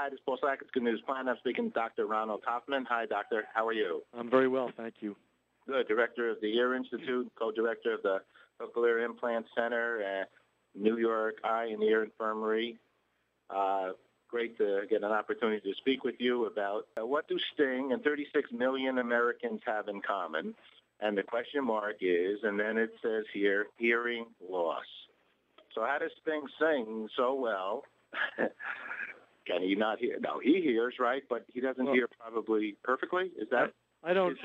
Hi, this is Paul Sackett's Good News Plan. I'm speaking to Dr. Ronald Hoffman. Hi, doctor. How are you? I'm very well, thank you. Good. Director of the Ear Institute, co-director of the Cochlear Implant Center at New York Eye and Ear Infirmary. Great to get an opportunity to speak with you about what do Sting and 36 million Americans have in common. And the question mark is, and then it says here, hearing loss. So how does Sting sing so well? Can he not hear? No, he hears, right? But he doesn't hear probably perfectly. Is that? I don't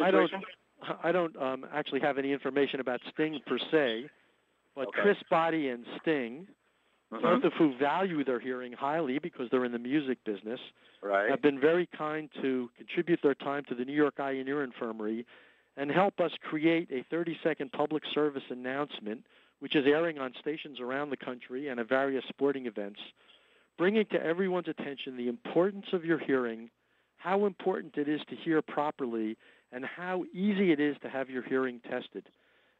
actually have any information about Sting per se, but Okay. Chris Botti and Sting, both of who value their hearing highly because they're in the music business, Right. have been very kind to contribute their time to the New York Eye and Ear Infirmary and help us create a 30-second public service announcement, which is airing on stations around the country and at various sporting events, bringing to everyone's attention the importance of your hearing, how important it is to hear properly, and how easy it is to have your hearing tested.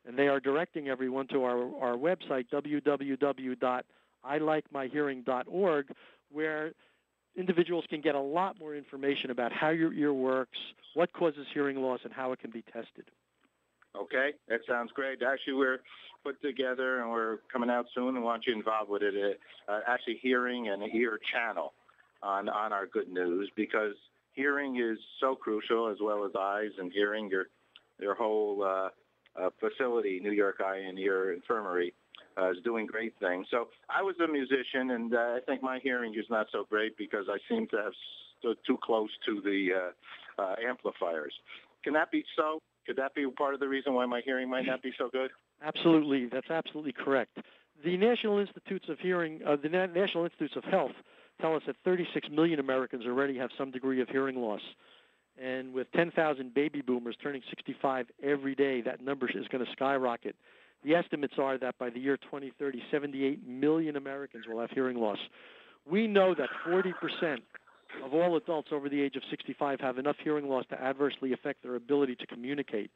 And they are directing everyone to our website, www.ilikemyhearing.org, where individuals can get a lot more information about how your ear works, what causes hearing loss, and how it can be tested. Okay, that sounds great. Actually, we're put together and we're coming out soon and want you involved with it. Actually, hearing and ear channel on our Good News, because hearing is so crucial, as well as eyes and hearing. Your whole facility, New York Eye and Ear Infirmary, is doing great things. So I was a musician, and I think my hearing is not so great because I seem to have stood too close to the amplifiers. Can that be so? Could that be part of the reason why my hearing might not be so good? Absolutely. That's absolutely correct. The National Institutes of Health tell us that 36 million Americans already have some degree of hearing loss. And with 10,000 baby boomers turning 65 every day, that number is going to skyrocket. The estimates are that by the year 2030, 78 million Americans will have hearing loss. We know that 40% of all adults over the age of 65 have enough hearing loss to adversely affect their ability to communicate.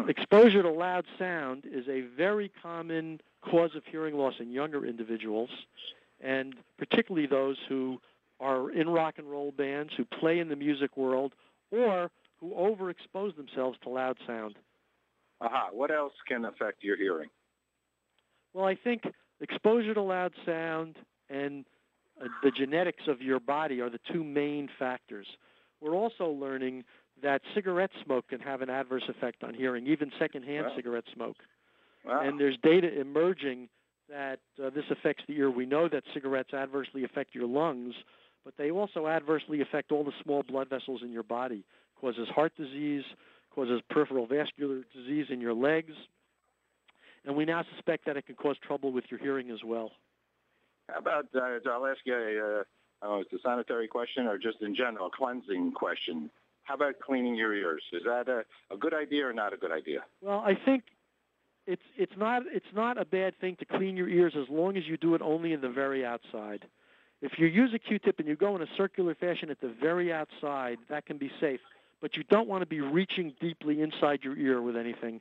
Exposure to loud sound is a very common cause of hearing loss in younger individuals, and particularly those who are in rock and roll bands, who play in the music world, or who overexpose themselves to loud sound. What else can affect your hearing? Well, I think exposure to loud sound and the genetics of your body are the two main factors. We're also learning that cigarette smoke can have an adverse effect on hearing, even secondhand cigarette smoke. Wow. And there's data emerging that this affects the ear. We know that cigarettes adversely affect your lungs, but they also adversely affect all the small blood vessels in your body. Causes heart disease, causes peripheral vascular disease in your legs, and we now suspect that it can cause trouble with your hearing as well. How about, I'll ask you it's a sanitary question or just in general, a cleansing question. How about cleaning your ears? Is that a good idea or not a good idea? Well, I think it's not a bad thing to clean your ears as long as you do it only in the very outside. If you use a Q-tip and you go in a circular fashion at the very outside, that can be safe. But you don't want to be reaching deeply inside your ear with anything,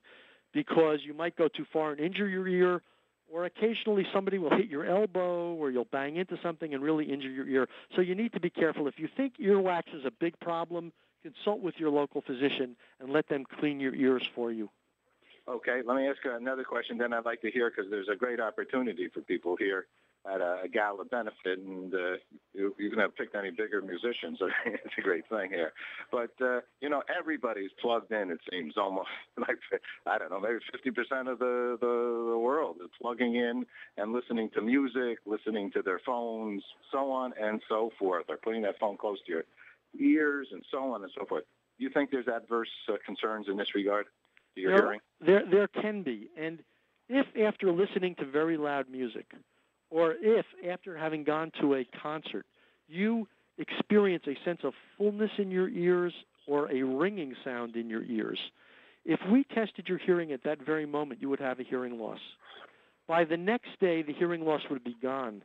because you might go too far and injure your ear, or occasionally somebody will hit your elbow or you'll bang into something and really injure your ear. So you need to be careful. If you think earwax is a big problem, consult with your local physician and let them clean your ears for you. Okay, let me ask you another question then I'd like to hear, because there's a great opportunity for people here at a gala benefit, and you can have picked any bigger musicians. So it's a great thing here. But, everybody's plugged in, it seems, almost like, I don't know, maybe 50% of the world is plugging in and listening to music, listening to their phones, so on and so forth. They're putting that phone close to your ears and so on and so forth. Do you think there's adverse concerns in this regard to your hearing? There can be. And if after listening to very loud music, or if after having gone to a concert, you experience a sense of fullness in your ears or a ringing sound in your ears, if we tested your hearing at that very moment, you would have a hearing loss. By the next day, the hearing loss would be gone.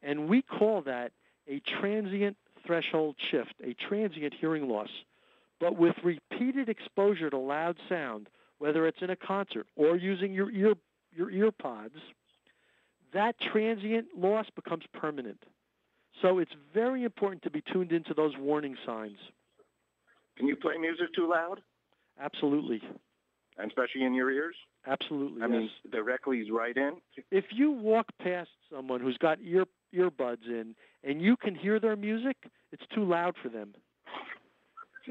And we call that a transient threshold shift, a transient hearing loss. But with repeated exposure to loud sound, whether it's in a concert or using your ear pods, that transient loss becomes permanent. So it's very important to be tuned into those warning signs. Can you play music too loud? Absolutely. And especially in your ears? Absolutely, I mean, directly right in? If you walk past someone who's got earbuds in and you can hear their music, it's too loud for them.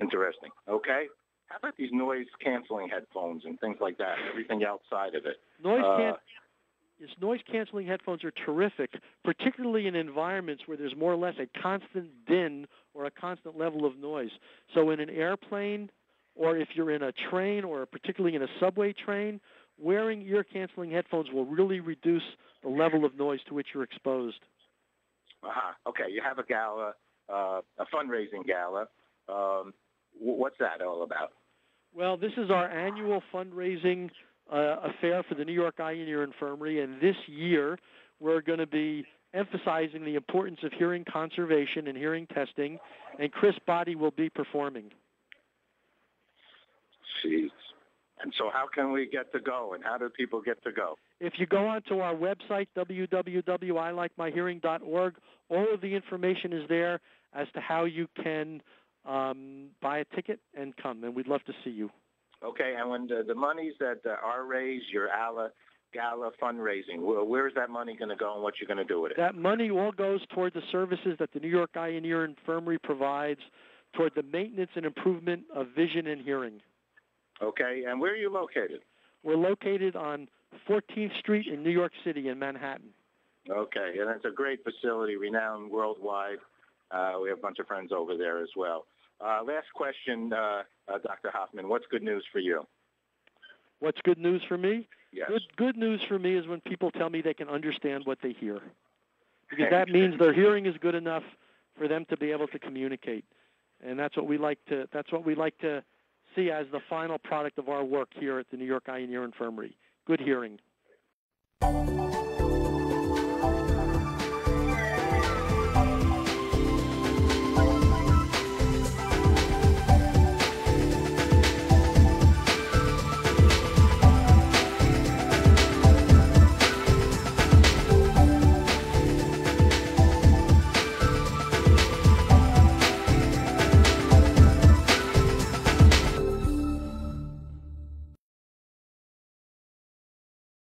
Interesting. Okay. How about these noise-canceling headphones and things like that, everything outside of it? Noise-canceling headphones are terrific, particularly in environments where there's more or less a constant din or a constant level of noise. So in an airplane, or if you're in a train, or particularly in a subway train, wearing ear-canceling headphones will really reduce the level of noise to which you're exposed. Okay, you have a gala, a fundraising gala. What's that all about? Well, this is our annual fundraising affair for the New York Eye and Ear Infirmary, and this year we're going to be emphasizing the importance of hearing conservation and hearing testing, and Chris Botti will be performing. Jeez. And so how can we get to go, and how do people get to go? If you go onto our website, www.ilikemyhearing.org, all of the information is there as to how you can buy a ticket and come, and we'd love to see you. Okay, and when the monies that are raised, your gala fundraising, where's that money going to go, and what you're going to do with it? That money all goes toward the services that the New York Eye and Ear Infirmary provides, toward the maintenance and improvement of vision and hearing. Okay, and where are you located? We're located on 14th Street in New York City in Manhattan. Okay, and it's a great facility, renowned worldwide. We have a bunch of friends over there as well. Last question, Dr. Hoffman, what's good news for you? What's good news for me? Yes. Good news for me is when people tell me they can understand what they hear, because that means their hearing is good enough for them to be able to communicate, and that's what we like to see as the final product of our work here at the New York Eye and Ear Infirmary. Good hearing.